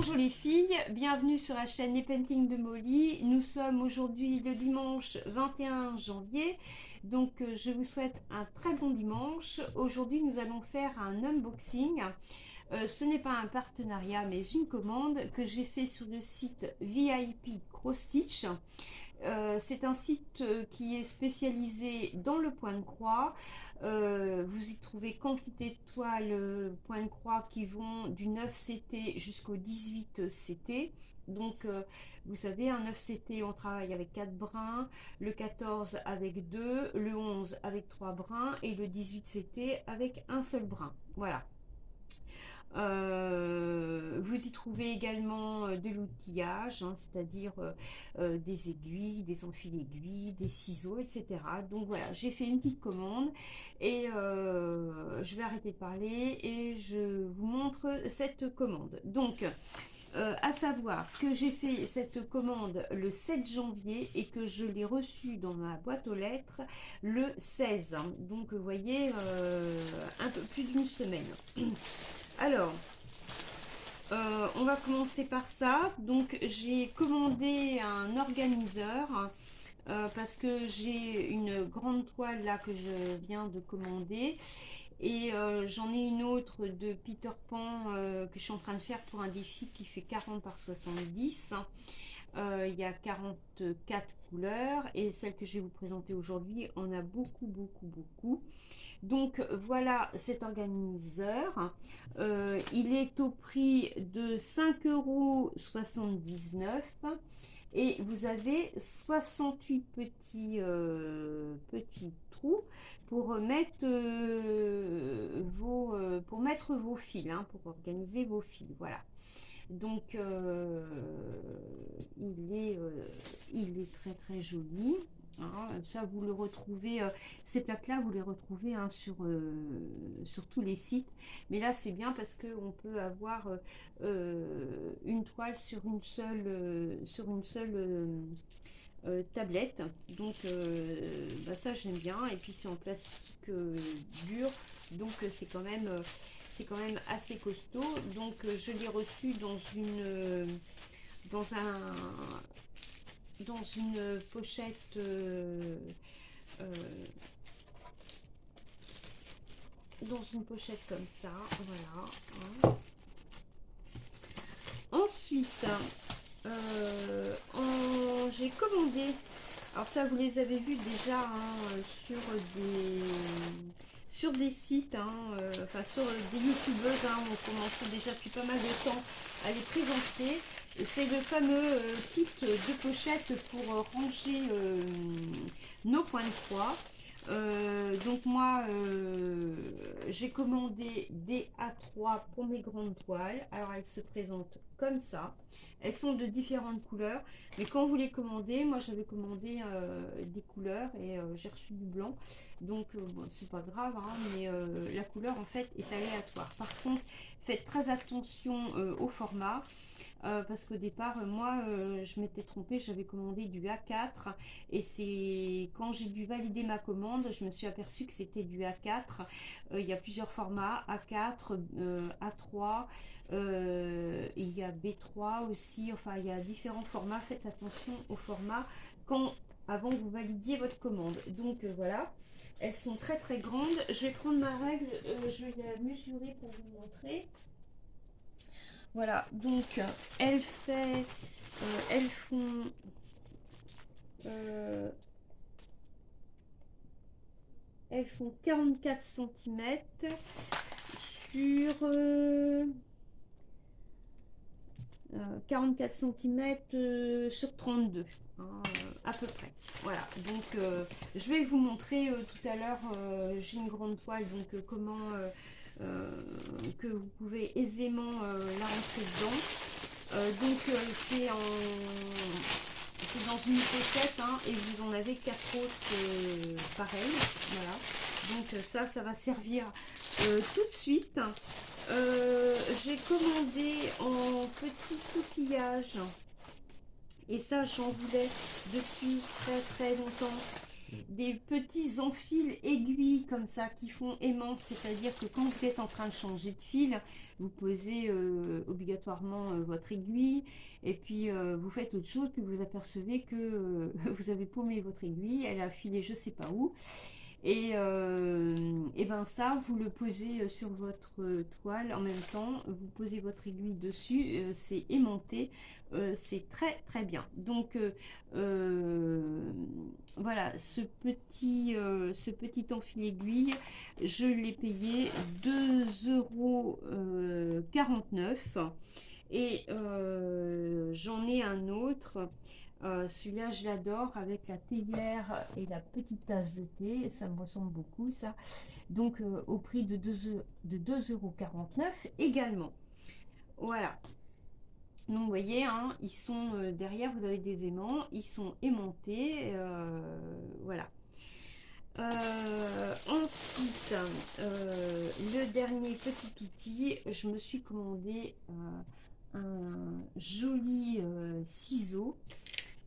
Bonjour les filles, bienvenue sur la chaîne Les Paintings de Molly. Nous sommes aujourd'hui le dimanche 21 janvier, donc je vous souhaite un très bon dimanche. Aujourd'hui nous allons faire un unboxing. Ce n'est pas un partenariat mais une commande que j'ai fait sur le site VIP Cross Stitch. C'est un site qui est spécialisé dans le point de croix. Vous y trouvez quantité de toiles point de croix qui vont du 9 CT jusqu'au 18 CT. Donc vous savez, un 9 CT on travaille avec 4 brins, le 14 avec 2, le 11 avec 3 brins et le 18 CT avec un seul brin. Voilà. Vous y trouvez également de l'outillage, hein, c'est-à-dire des aiguilles, des enfils-aiguilles, des ciseaux, etc. Donc voilà, j'ai fait une petite commande et je vais arrêter de parler et je vous montre cette commande. Donc, à savoir que j'ai fait cette commande le 7 janvier et que je l'ai reçue dans ma boîte aux lettres le 16. Donc vous voyez, un peu plus d'une semaine. Alors, on va commencer par ça. Donc, j'ai commandé un organiseur parce que j'ai une grande toile là que je viens de commander. Et j'en ai une autre de Peter Pan que je suis en train de faire pour un défi qui fait 40 par 70. Il y a 44 couleurs et celle que je vais vous présenter aujourd'hui en a beaucoup. Donc voilà cet organiseur. Il est au prix de 5,79 € et vous avez 68 petits trous pour mettre vos fils, hein, pour organiser vos fils. Voilà. Donc il est très joli. Hein, ça vous le retrouvez, ces plaques là vous les retrouvez hein, sur tous les sites, mais là c'est bien parce que on peut avoir une toile sur une seule tablette. Donc ça j'aime bien, et puis c'est en plastique dur, donc c'est quand même assez costaud. Donc je l'ai reçu dans une pochette comme ça, voilà. Hein. Ensuite j'ai commandé, alors ça vous les avez vus déjà hein, sur des sites, hein, enfin sur des youtubeuses, hein, on commençait déjà depuis pas mal de temps à les présenter. C'est le fameux kit de pochette pour ranger nos points de croix. Donc moi j'ai commandé des A3 pour mes grandes toiles. Alors elles se présentent comme ça. Elles sont de différentes couleurs, mais quand vous les commandez, moi j'avais commandé des couleurs et j'ai reçu du blanc, donc bon, c'est pas grave hein, mais la couleur en fait est aléatoire. Par contre faites très attention au format. Parce qu'au départ moi je m'étais trompée, j'avais commandé du A4 et c'est quand j'ai dû valider ma commande, je me suis aperçue que c'était du A4. Il y a plusieurs formats, A4, A3, il y a B3 aussi, enfin il y a différents formats. Faites attention au format avant que vous validiez votre commande. Donc voilà, elles sont très grandes. Je vais prendre ma règle, je vais la mesurer pour vous montrer. Voilà, donc elles font 44 cm sur 44 cm sur 32 hein, à peu près. Voilà, donc je vais vous montrer tout à l'heure. J'ai une grande toile, donc comment que vous pouvez aisément la rentrer dedans. Donc c'est dans une pochette hein, et vous en avez 4 autres pareils. Voilà, donc ça va servir tout de suite. J'ai commandé en petit outillage et ça j'en voulais depuis très longtemps. des petits enfils aiguilles comme ça qui font aimant, c'est-à-dire que quand vous êtes en train de changer de fil, vous posez obligatoirement votre aiguille et puis vous faites autre chose, puis vous apercevez que vous avez paumé votre aiguille, elle a filé je sais pas où. Et ben ça, vous le posez sur votre toile en même temps, vous posez votre aiguille dessus, c'est aimanté, c'est très très bien. Donc voilà, ce petit enfil aiguille, je l'ai payé 2,49 € et j'en ai un autre. Celui-là, je l'adore avec la théière et la petite tasse de thé. Ça me ressemble beaucoup, ça. Donc, au prix de 2,49 € également. Voilà. Donc, vous voyez, hein, ils sont derrière, vous avez des aimants. Ils sont aimantés. Voilà. Ensuite, le dernier petit outil, je me suis commandé un joli ciseau.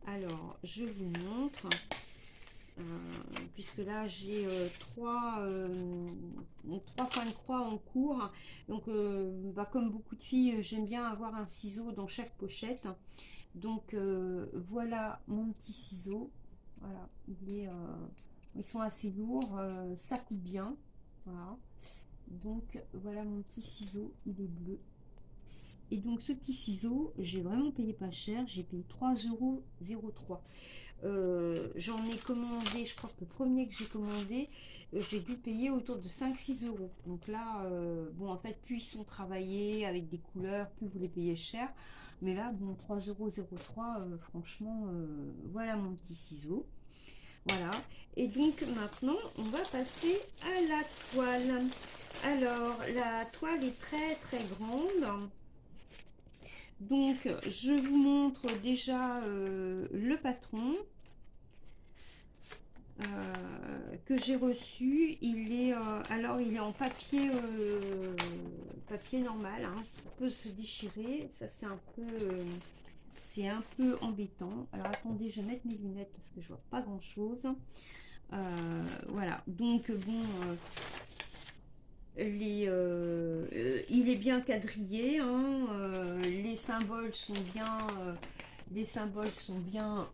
Alors, je vous montre, puisque là j'ai trois points de croix en cours. Donc, comme beaucoup de filles, j'aime bien avoir un ciseau dans chaque pochette. Donc, voilà mon petit ciseau. Voilà, ils sont assez lourds, ça coûte bien. Voilà. Donc, voilà mon petit ciseau, il est bleu. Et donc ce petit ciseau, j'ai vraiment payé pas cher, j'ai payé 3,03 €. J'en ai commandé, je crois que le premier que j'ai commandé, j'ai dû payer autour de 5-6 €. Donc là, bon en fait, plus ils sont travaillés avec des couleurs, plus vous les payez cher. Mais là, bon, 3,03 €, franchement, voilà mon petit ciseau. Voilà. Et donc maintenant, on va passer à la toile. Alors, la toile est très très grande. Donc, je vous montre déjà le patron que j'ai reçu. Il est, alors, il est en papier, papier normal. Hein. Ça peut se déchirer. Ça, c'est un peu embêtant. Alors, attendez, je vais mettre mes lunettes parce que je vois pas grand-chose. Voilà. Donc, bon... il est bien quadrillé, hein, les symboles sont bien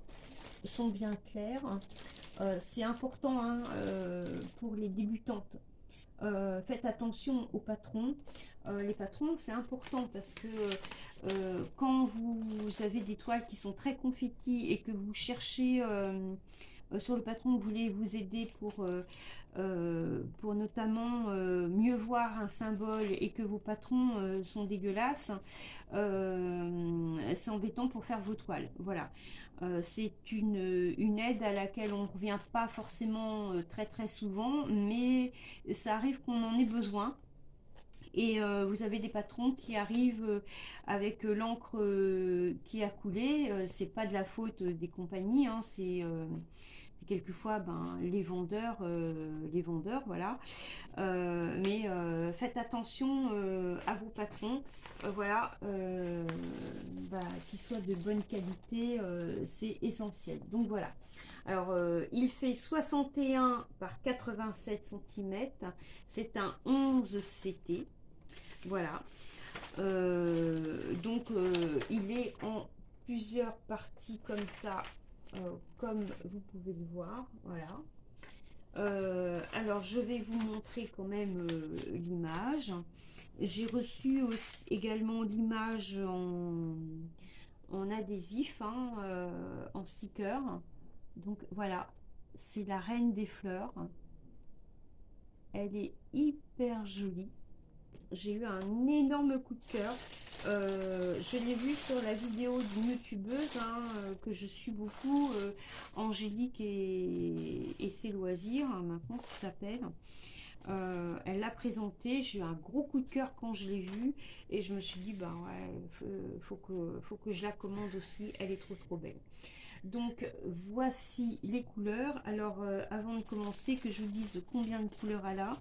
clairs. C'est important, hein, pour les débutantes. Faites attention aux patrons. Les patrons, c'est important parce que quand vous avez des toiles qui sont très confettis et que vous cherchez sur le patron, vous voulez vous aider pour notamment mieux voir un symbole et que vos patrons sont dégueulasses, c'est embêtant pour faire vos toiles. Voilà. C'est une aide à laquelle on ne revient pas forcément très très souvent, mais ça arrive qu'on en ait besoin. Et vous avez des patrons qui arrivent avec l'encre qui a coulé. C'est pas de la faute des compagnies, hein, c'est quelquefois les vendeurs, voilà. Mais faites attention à vos patrons, voilà, qu'ils soient de bonne qualité, c'est essentiel. Donc voilà. Alors, il fait 61 par 87 cm. C'est un 11 CT. Voilà. Donc, il est en plusieurs parties comme ça, comme vous pouvez le voir. Voilà. Alors, je vais vous montrer quand même l'image. J'ai reçu aussi, également l'image en adhésif, hein, en sticker. Donc voilà, c'est la reine des fleurs. Elle est hyper jolie. J'ai eu un énorme coup de cœur. Je l'ai vu sur la vidéo d'une youtubeuse, hein, que je suis beaucoup, Angélique et ses loisirs, hein, maintenant qui s'appelle. Elle l'a présenté, j'ai eu un gros coup de cœur quand je l'ai vue et je me suis dit bah ouais, faut que je la commande aussi, elle est trop belle. Donc voici les couleurs. Alors avant de commencer, que je vous dise combien de couleurs elle a.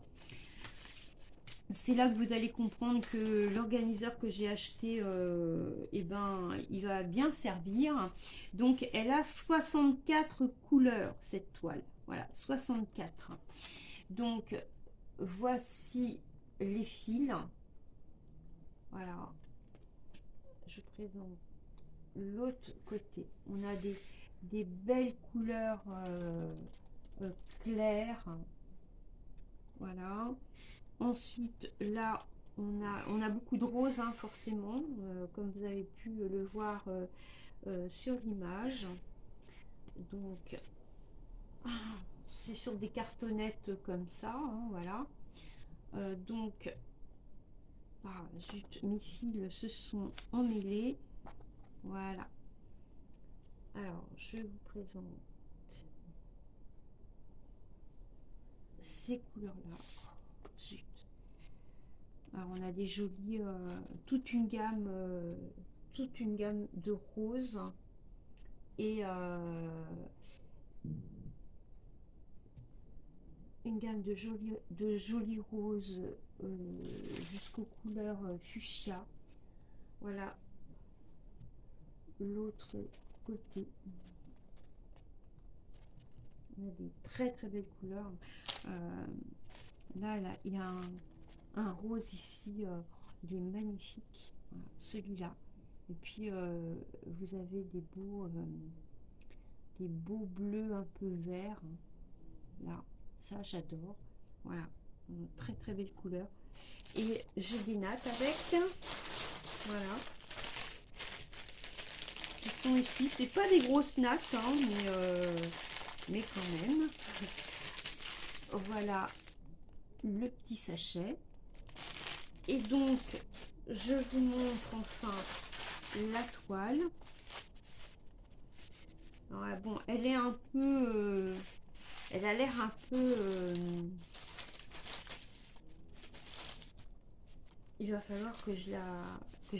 C'est là que vous allez comprendre que l'organiseur que j'ai acheté, il va bien servir. Donc elle a 64 couleurs, cette toile. Voilà, 64. Donc, voici les fils. Voilà. Je présente l'autre côté. On a des belles couleurs claires. Voilà. Ensuite, là, on a beaucoup de rose, hein, forcément, comme vous avez pu le voir sur l'image. Donc, c'est sur des cartonnettes comme ça, hein, voilà. Donc, ah, zut, mes fils se sont emmêlés. Voilà. Alors, je vous présente ces couleurs-là. Zut. Alors, on a des jolies, toute une gamme de roses et une gamme de jolis roses jusqu'aux couleurs fuchsia. Voilà l'autre côté. On a des très très belles couleurs. Là, il y a un rose ici, il est magnifique. Voilà, celui-là. Et puis vous avez des beaux bleus un peu verts. Là, ça j'adore. Voilà, très très belle couleur. Et j'ai des nattes avec. Voilà. Qui sont ici. C'est pas des grosses nattes, hein, mais quand même. Voilà le petit sachet. Et donc, je vous montre enfin la toile. Alors, bon, elle est un peu... elle a l'air un peu... il va falloir que je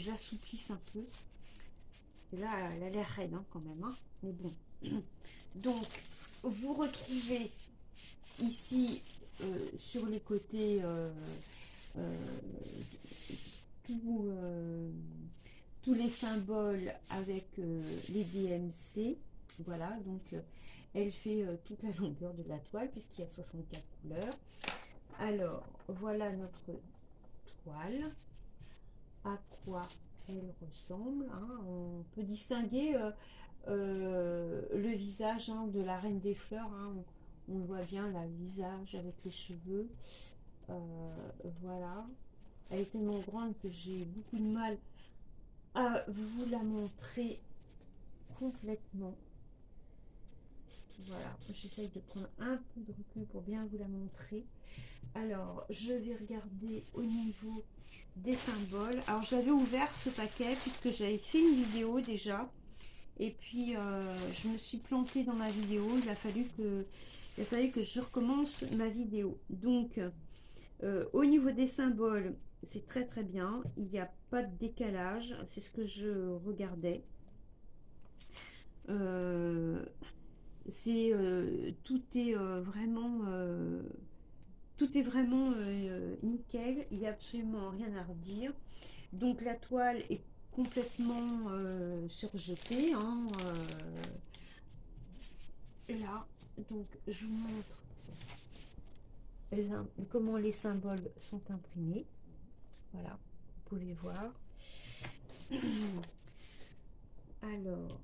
l'assouplisse un peu. Et là, elle a l'air raide, hein, quand même. Hein, mais bon. Donc, vous retrouvez ici, sur les côtés... tous les symboles avec les DMC. Voilà, donc elle fait toute la longueur de la toile puisqu'il y a 64 couleurs. Alors, voilà notre toile. À quoi elle ressemble, hein. On peut distinguer le visage, hein, de la Reine des Fleurs, hein. On voit bien là, le visage avec les cheveux. Voilà. Elle est tellement grande que j'ai beaucoup de mal à vous la montrer complètement. Voilà, j'essaye de prendre un peu de recul pour bien vous la montrer. Alors, je vais regarder au niveau des symboles. Alors, j'avais ouvert ce paquet puisque j'avais fait une vidéo déjà. Et puis, je me suis plantée dans ma vidéo. Il a fallu que je recommence ma vidéo. Donc, au niveau des symboles, c'est très très bien. Il n'y a pas de décalage. C'est ce que je regardais. Tout est vraiment nickel. Il n'y a absolument rien à redire. Donc la toile est complètement surjetée, hein, là. Donc je vous montre là, comment les symboles sont imprimés. Voilà, vous pouvez voir. Alors,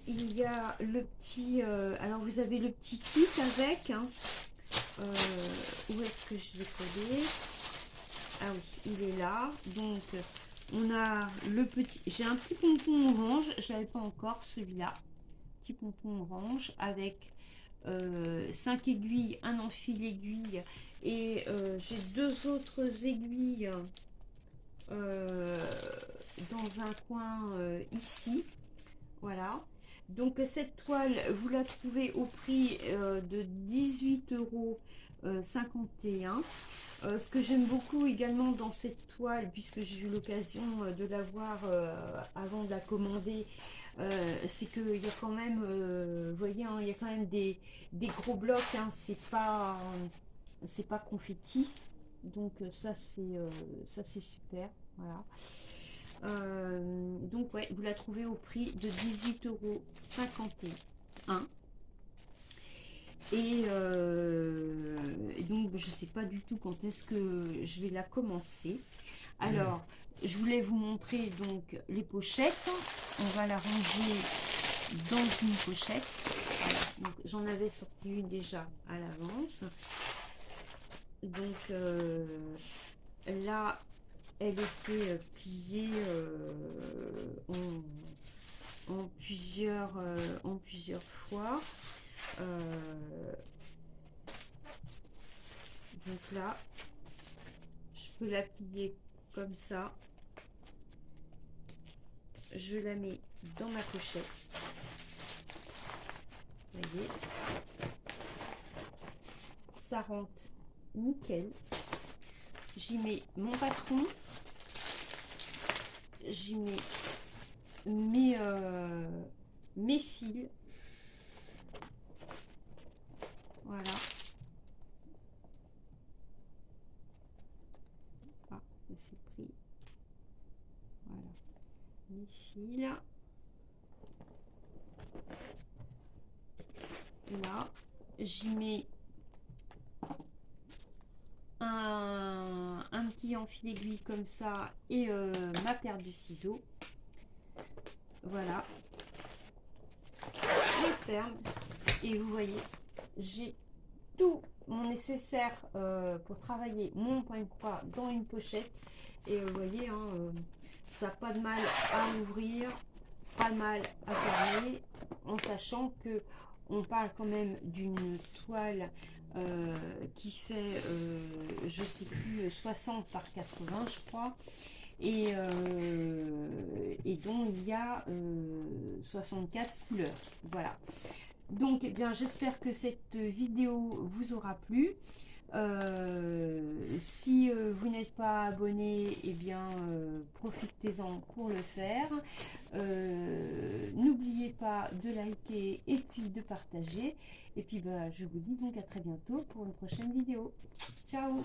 il y a le petit... alors, vous avez le petit kit avec. Hein. Où est-ce que je l'ai collé? Ah oui, il est là. Donc, on a le petit... J'ai un petit pompon orange. Je n'avais pas encore celui-là. Petit pompon orange avec 5 aiguilles, un enfil aiguille. Et j'ai 2 autres aiguilles dans un coin ici. Voilà. Donc cette toile, vous la trouvez au prix de 18,51 €. Ce que j'aime beaucoup également dans cette toile, puisque j'ai eu l'occasion de la voir avant de la commander, c'est qu'il y a quand même, vous voyez, hein, il y a quand même des gros blocs, hein, c'est pas confetti. Donc ça c'est super. Voilà. Donc ouais, vous la trouvez au prix de 18,51 €. Et donc je sais pas du tout quand est-ce que je vais la commencer. Alors je voulais vous montrer donc les pochettes. On va la ranger dans une pochette. Voilà. Donc j'en avais sorti une déjà à l'avance. Donc là elle était pliée en plusieurs fois. Donc là, je peux la plier comme ça. Je la mets dans ma pochette. Vous voyez, ça rentre nickel. J'y mets mon patron. J'y mets mes fils. Voilà. Ah, ça s'est pris. Voilà. Mes fils. Là, j'y mets un petit enfil aiguille comme ça et ma paire de ciseaux. Voilà. Je ferme et vous voyez, j'ai tout mon nécessaire pour travailler mon point de croix dans une pochette. Et vous voyez, hein, ça n'a pas de mal à ouvrir, pas de mal à fermer, en sachant que on parle quand même d'une toile qui fait, je sais plus, 60 par 80, je crois. Et dont il y a 64 couleurs. Voilà. Donc, eh bien, j'espère que cette vidéo vous aura plu. Si vous n'êtes pas abonné, eh bien, profitez-en pour le faire. N'oubliez pas de liker et puis de partager. Et puis, bah, je vous dis donc à très bientôt pour une prochaine vidéo. Ciao!